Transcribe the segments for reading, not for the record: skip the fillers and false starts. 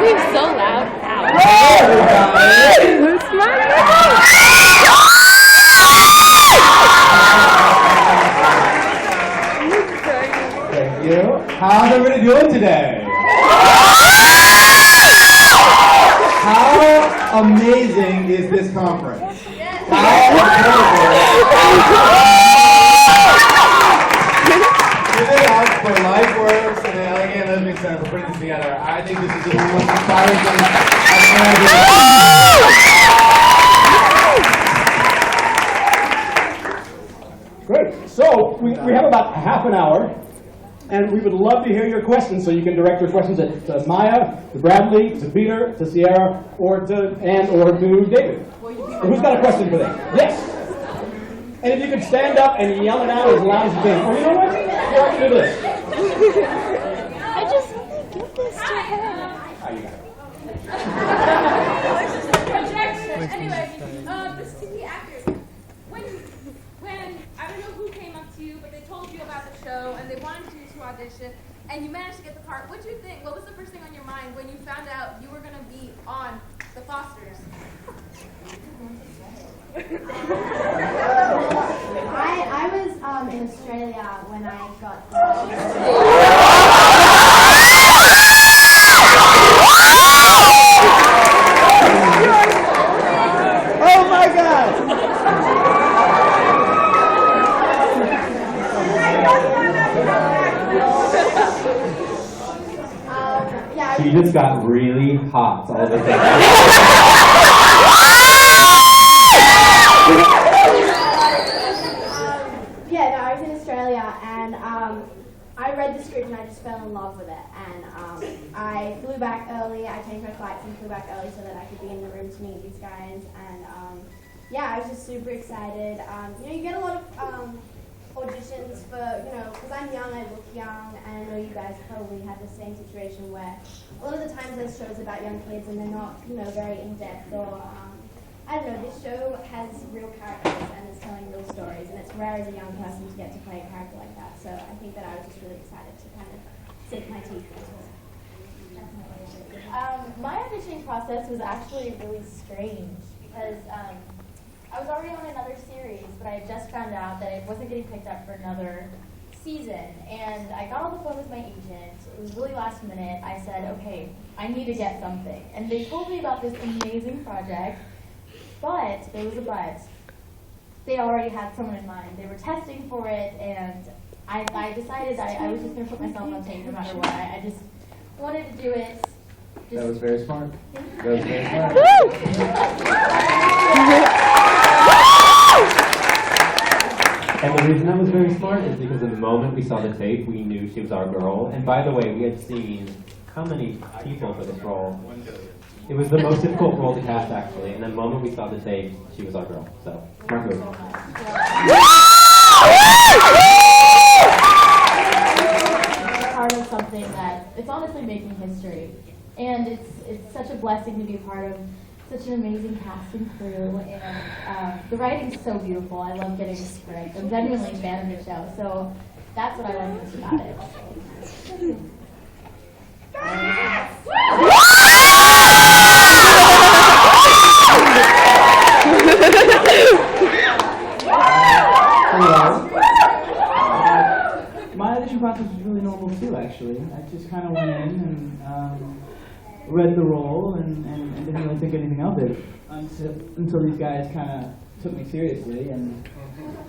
being so loud now. Thank you. How's everybody doing today? How amazing is this conference? How incredible. Give it up for LifeWorks and the Elegant Living Center for putting this together. I think this is the most inspiring thing I've ever done. Great. So we have about half an hour, and we would love to hear your questions. So you can direct your questions to Maya, to Bradley, to Peter, to Sierra, or to David. Who's got a question for them? Yes. And if you could stand up and yell it out as loud as you can. Or you know what? Here, I can do this. I just want to give this to her. Oh, you got it. Anyway, the TV actors, when I don't know who came up to you, but they told you about the show and they wanted you to audition, and you managed to get the part. What did you think? What was the first thing on your mind when you found out you were going to be on The Fosters? I was in Australia when I got Oh my God! She just got really hot all of a sudden. I was in Australia and I read the script and I just fell in love with it. And I flew back early. I changed my flights and flew back early so that I could be in the room to meet these guys. And I was just super excited. You get a lot of auditions for, because I'm young, I look young, and I know you guys probably have the same situation where a lot of the times there's shows about young kids and they're not, very in-depth or, I don't know, this show has real characters and it's telling real stories, and it's rare as a young person to get to play a character like that, so I think that I was just really excited to kind of sink my teeth into it. My auditioning process was actually really strange because I was already on another series, but I had just found out that it wasn't getting picked up for another season. And I got on the phone with my agent. It was really last minute. I said, okay, I need to get something. And they told me about this amazing project, but there was a but. They already had someone in mind. They were testing for it, and I decided I was just going to put myself on tape no matter what. I just wanted to do it. That was very smart. That was very smart. And the reason that was very smart is because the moment we saw the tape, we knew she was our girl. And by the way, we had seen how many people for this role? It was the most difficult role to cast, actually. And the moment we saw the tape, she was our girl. So, smart move. Part of something that it's honestly making history, and it's such a blessing to be a part of such an amazing cast and crew, and the writing's so beautiful. I love getting the script. I'm genuinely a fan of the show, so that's what I love most about it. My audition process was really normal too, actually. I just kind of went in and read the role and didn't really think anything of it until these guys kind of took me seriously, and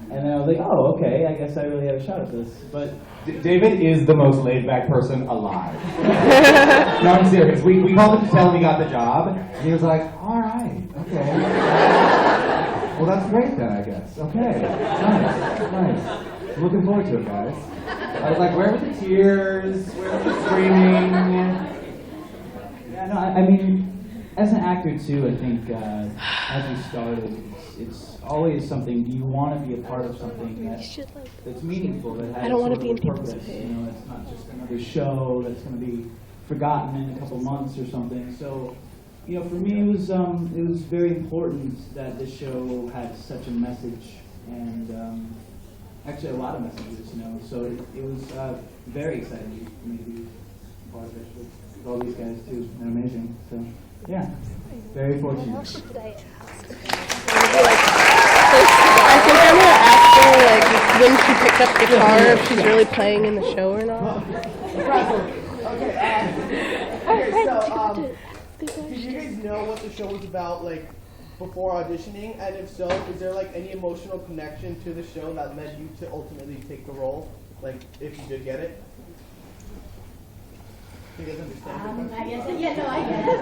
then I was like, oh, okay, I guess I really have a shot at this. But David is the most laid-back person alive. No, I'm serious. We called him to tell him he got the job, and he was like, all right, okay. Well, that's great then, I guess. Okay, nice. Looking forward to it, guys. I was like, where were the tears? Where were the screaming? yeah, no, I mean, as an actor too, I think as we started, it's always something. You want to be a part of something that's meaningful, that has I don't want to sort be of in a people's purpose. opinion. It's not just another show that's going to be forgotten in a couple months or something. So, for me, it was very important that this show had such a message, and actually a lot of messages. So it was very exciting for me to be part of it. all these guys too. They're amazing. So yeah, very fortunate. I think I'm gonna ask her like when she picked up guitar if she's really playing in the show or not. Did you guys know what the show was about, like, before auditioning? And if so, is there, like, any emotional connection to the show that led you to ultimately take the role? Like, if you did get it? Do you guys understand the question? I guess, yeah, no, I get it.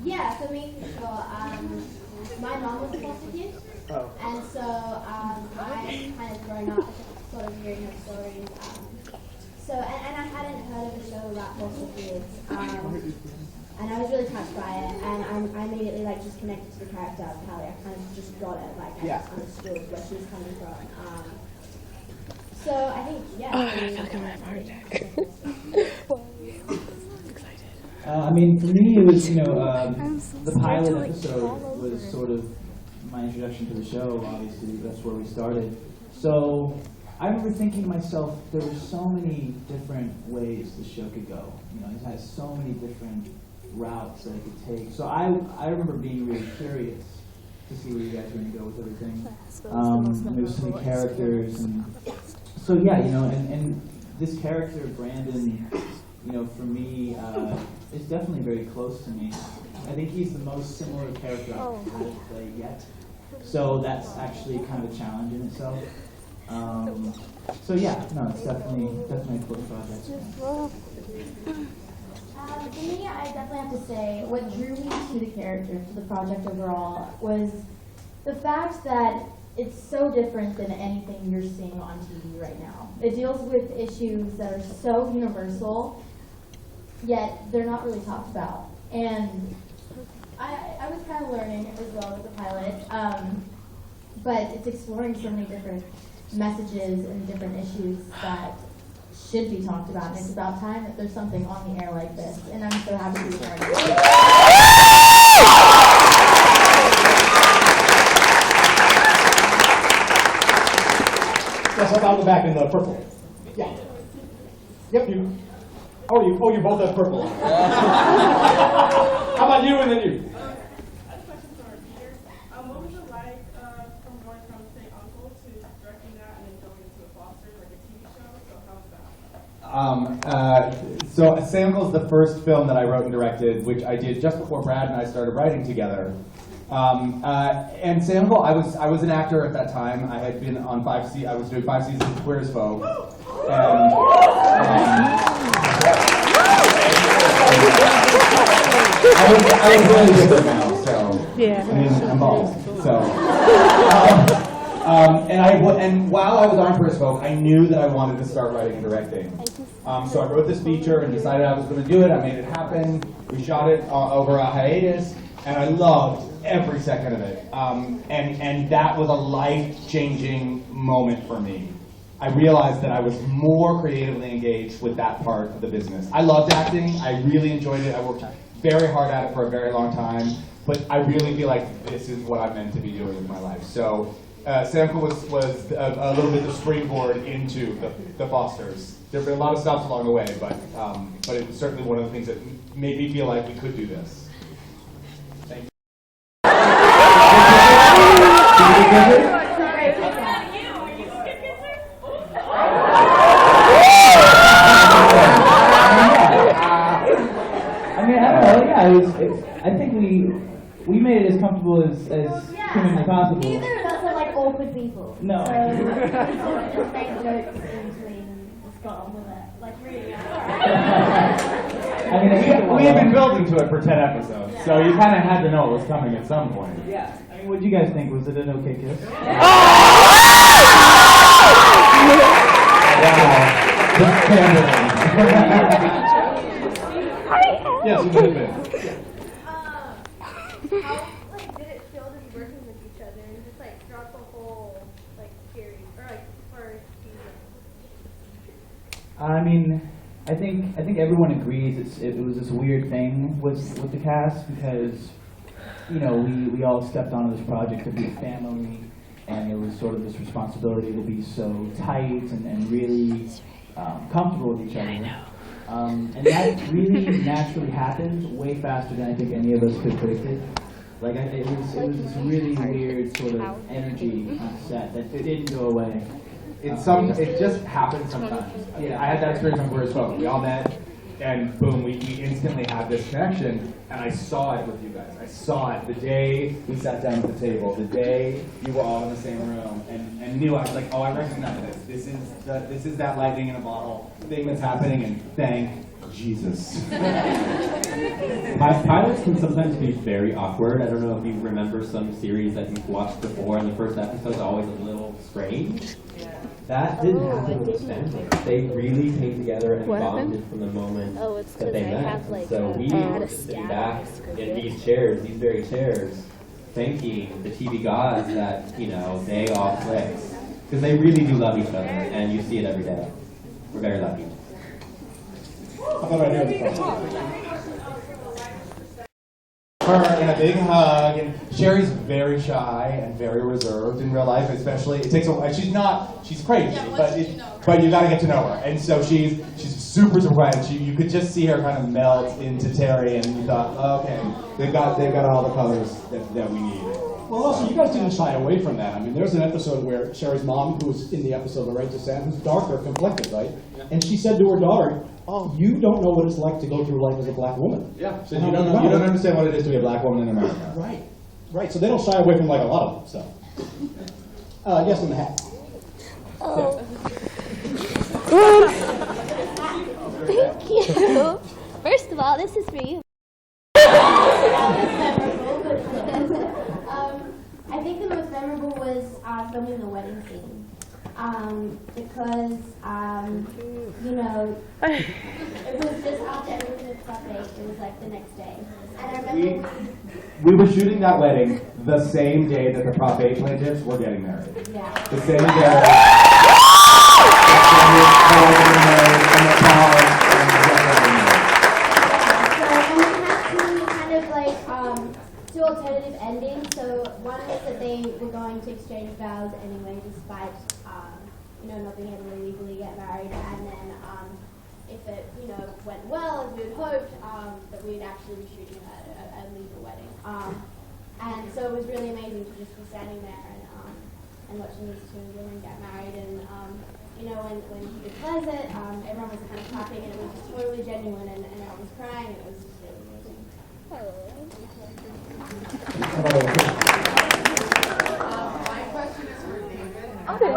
Yeah, so me, my mom was a foster kid. Oh. And so I kind of growing up sort of hearing her stories. So, and I hadn't heard of a show about foster kids. And I was really touched by it. And I immediately like just connected to the character of Callie. I kind of just got it. Like I just understood where she was coming from. So I think, yeah. Oh, I feel like I'm gonna have a heart attack. I mean, for me, it was, the pilot episode was sort of my introduction to the show. Obviously, that's where we started. So I remember thinking to myself, there were so many different ways the show could go. It has so many different routes that it could take. So I remember being really curious to see where you guys were going to go with everything. There was so many characters, and so yeah, and this character, Brandon, for me, is definitely very close to me. I think he's the most similar character I've had to play yet. So that's actually kind of a challenge in itself. So yeah, no, it's definitely a cool project. For me, I definitely have to say what drew me to the character, to the project overall, was the fact that it's so different than anything you're seeing on TV right now. It deals with issues that are so universal, yet they're not really talked about. And I was kind of learning as well with the pilot, but it's exploring so many different messages and different issues that should be talked about, and it's about time that there's something on the air like this, and I'm so happy to be part of it. Yes, I'm out the back in the purple. Yeah. Yep, you. Oh, you both have purple. How about you and then you? I have a question for Peter. What was it like from going from, say, Uncle to directing that and then going into the Foster, like a TV show? So how was that? So Say Uncle is the first film that I wrote and directed, which I did just before Brad and I started writing together. And Say Uncle, I was an actor at that time. I had been on I was doing 5 seasons of Queer as Folk. And, I was really different now, so Yeah. I mean, I'm bald, so. And while I was on Queer as Folk, I knew that I wanted to start writing and directing. So I wrote this feature and decided I was going to do it. I made it happen. We shot it over a hiatus, and I loved every second of it. And that was a life-changing moment for me. I realized that I was more creatively engaged with that part of the business. I loved acting. I really enjoyed it. I worked very hard at it for a very long time. But I really feel like this is what I'm meant to be doing with my life. So Say Uncle was a little bit the springboard into the Fosters. There have been a lot of stops along the way, but it was certainly one of the things that made me feel like we could do this. Thank you. I think we made it as comfortable as humanly possible. Neither of us are like awkward people. No. So just make jokes in between and just got on with it. Like really. I mean, We had been building to it for 10 episodes, so you kind of had to know it was coming at some point. yeah. I mean, what do you guys think? Was it an okay kiss? Yes, it would have been. How did it feel to be working with each other and just throughout the whole series or first season? I mean, I think everyone agrees it was this weird thing with the cast because, we all stepped onto this project to be a family, and there was sort of this responsibility to be so tight and really comfortable with each other. And that really naturally happened way faster than I think any of us could predict it. Like, it was this really weird sort of energy on set that it didn't go away. It just happens sometimes. Yeah. I had that experience on Queer as Folk. We all met, and boom, we instantly had this connection, and I saw it with you guys. I saw it the day we sat down at the table, the day you were all in the same room, and knew. I was like, oh, I recognize this. This is that lightning in a bottle thing that's happening, and thank Jesus. Pilots can sometimes be very awkward. I don't know if you remember some series that you've watched before, and the first episode's always a little strange. That didn't happen with Stanley. They really came together and bonded from the moment that they met. So we were sitting back in these chairs, these very chairs, thanking the TV gods that, they all click. Because they really do love each other, and you see it every day. We're very lucky. How about right here in the front? Her and a big hug, and Sherry's very shy and very reserved in real life, especially. It takes a while. She's crazy, but you got to get to know her. And so she's super surprised. You could just see her kind of melt into Terry, and you thought, oh, okay, they've got all the colors that we need. Well, also, you guys didn't shy away from that. I mean, there's an episode where Sherry's mom, who's in the episode of Right to Sam, who's darker complected, right? And she said to her daughter, "Oh, you don't know what it's like to go through life as a black woman." Yeah, so you don't understand what it is to be a black woman in America. Right, right. So they don't shy away from like a lot of them. So, yes, in the hat. Oh. Thank you. First of all, this is for you. I think the most memorable was filming the wedding scene. Because, it was just after everything was perfect. It was like the next day. And I remember We were shooting that wedding the same day that the Prop 8 plaintiffs were getting married. Yeah. The same day. Two alternative endings. So one was that they were going to exchange vows anyway, despite not being able to legally get married. And then if it went well as we had hoped, that we'd actually be shooting a legal wedding. And so it was really amazing to just be standing there and watching these two women get married. And when he declares it, everyone was kind of clapping, and it was just totally genuine. And I was crying. And it was just really amazing. My question is for David. Okay.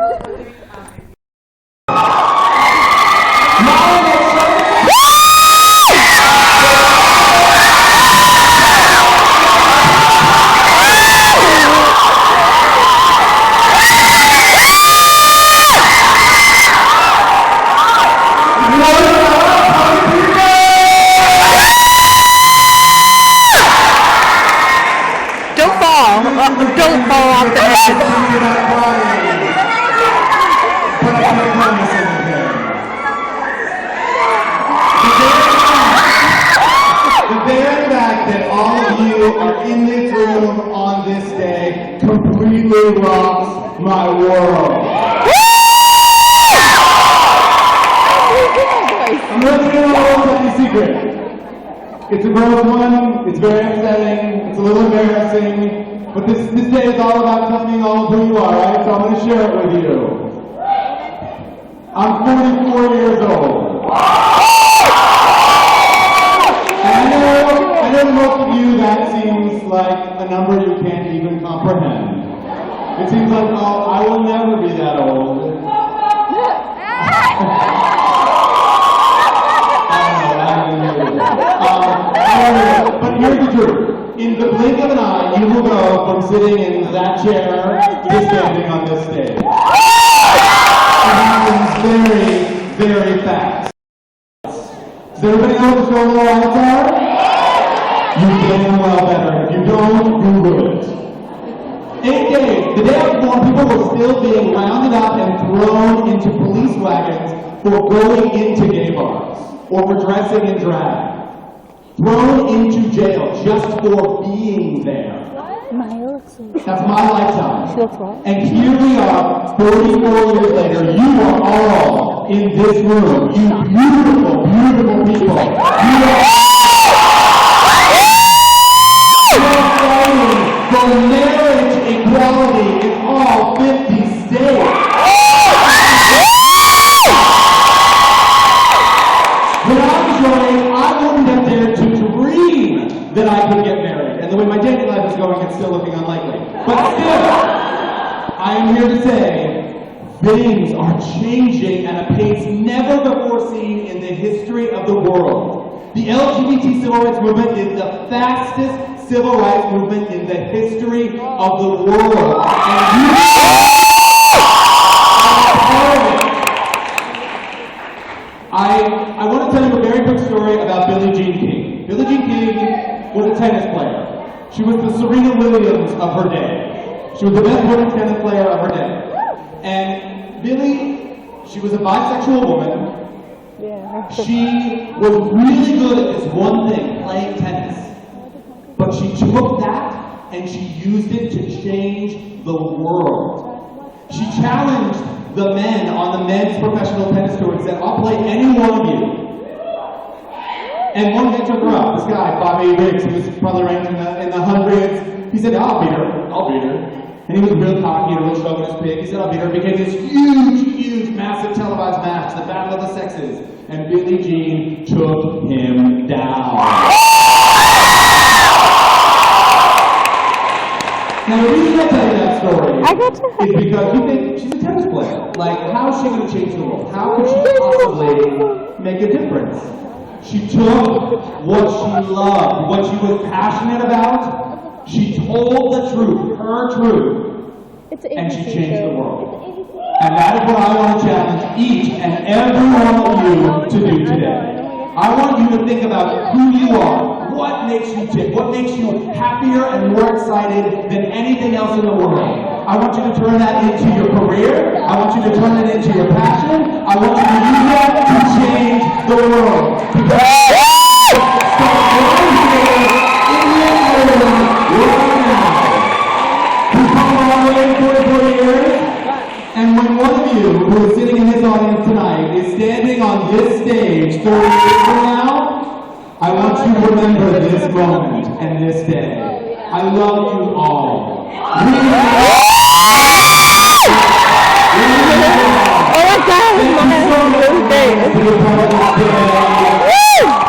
Don't fall off the edge. The very fact that all of you are in this room on this day completely rocks my world. I'm letting you know a little secret. It's a gross one, it's very upsetting, it's a little embarrassing, but this day is all about touching all of who you are, right? So I'm going to share it with you. I'm 44 years old. And I know most of you that seems like a number you can't even comprehend. It seems like, oh, I will never be that old. But here's the truth. In the blink of an eye, you will go from sitting in that chair to standing on this stage. It happens very, very fast. Does everybody know what the show lights are? You damn well better. If you don't, Google it. 8 days. The day I was born, people were still being rounded up and thrown into police wagons for going into gay bars or for dressing in drag. Thrown into jail just for being there. That's my lifetime. And here we are, 44 years later, you are all in this room. You beautiful, beautiful people. You are fighting for marriage equality in all 50 states. When I was running, I wouldn't have dared to dream that I could get married. And the way my dating life is going, it's still looking unlikely. But still, I am here to say, things are changing at a pace never before seen in the history of the world. The LGBT civil rights movement is the fastest civil rights movement in the history of the world. And you are part of it. I want to tell you a very quick story about Billie Jean King. Billie Jean King was a tennis player. She was the Serena Williams of her day. She was the best women's tennis player of her day. And Billie, she was a bisexual woman. Yeah. She was really good at this one thing, playing tennis. But she took that and she used it to change the world. She challenged the men on the men's professional tennis tour and said, I'll play any one of you. And one guy took her up. This guy, Bobby Riggs, he was probably ranked in the hundreds. He said, I'll beat her. I'll beat her. And he was real cocky and real chauvinist pig. He said, I'll beat her. It became this huge, massive televised match, the Battle of the Sexes. And Billie Jean took him down. Now, the reason I tell you that story is because you think she's a tennis player. Like, how is she going to change the world? How could she possibly make a difference? She took what she loved, what she was passionate about. She told the truth, her truth, and she changed the world. And that is what I want to challenge each and every one of you to do today. I want you to think about who you are, what makes you tick, what makes you happier and more excited than anything else in the world. I want you to turn that into your career. I want you to turn it into your passion. I want you to use that to change the world. Because start right here in this room right now. We've come a long way in 44 years. And when one of you who is sitting in this audience tonight is standing on this stage 30 years from now, I want you to remember this moment and this day. I love you all. Oh my God, Thank you so much for being a part of this today.